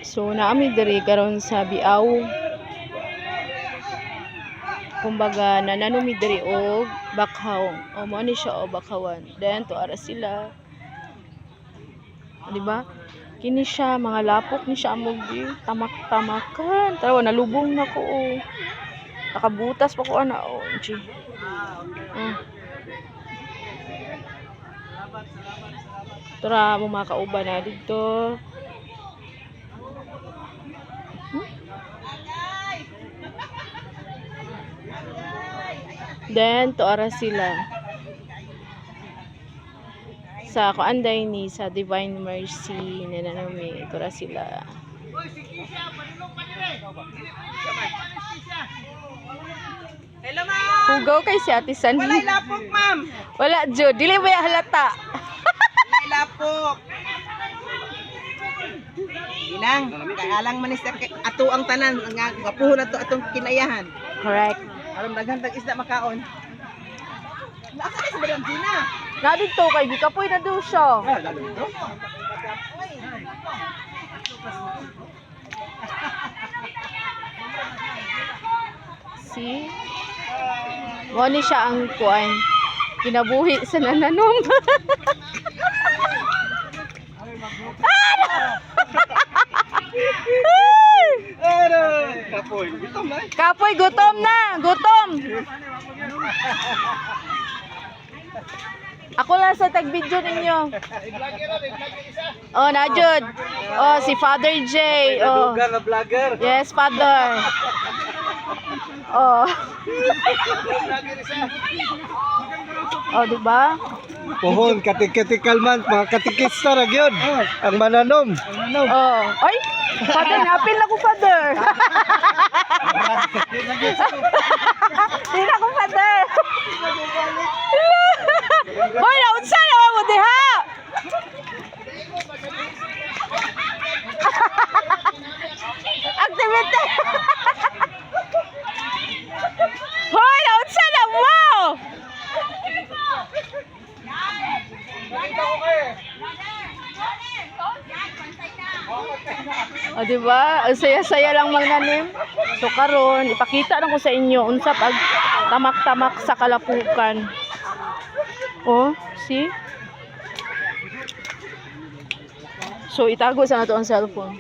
So naami diri karon sa Biaw. Kumbaga nananumi diri og bakhaw. O mo ni siya o bakhawan. Then to ara sila. Di ba? Kini siya mga lapok ni siya amog di tamak-tamakan. Taraw nalubong na ko o. Nakabutas pa ko ana o. Tara mo makauban na dito. Then to ara sila sa kuanday ni sa Divine Mercy nananami to ara sila. Hello ma'am. Hugaw kay si Ate Sandy. Wala lapok ma'am. Wala jud, dili ba halata? Wala lapok. Ilang, kaya lang manis ato ang tanan, nga gapuhon na to atong kinayahan. Correct. Aron daghan tag isda makaon. Nasa kay sa Madam Gina. Na dito kay gikapoy na daw siya. Lalo ito. See? Mo ni siya ang kuan. Kinabuhi sa nananom. Kapoy, gutom na. Kapoy, gutom na. Gutom. Ako lang sa tag-video ninyo. Oh, najud. Oh, si Father J. Oh. Na vlogger. Yes, Father. Oh. Oh, di ba? Pohon, katikal man, mga katikista na yun. Ang mananom. Oh. Ay, Father, napil ako, Father. Hindi na ako, Father. Hoy, naunsa naman mo, diha. Activity. Hoy, naunsa na mo. O diba? Ang saya-saya lang magnanim. So karon ipakita lang ko sa inyo unsa pag tamak-tamak sa kalapukan. Oh, see? So itago sa nato ang cellphone.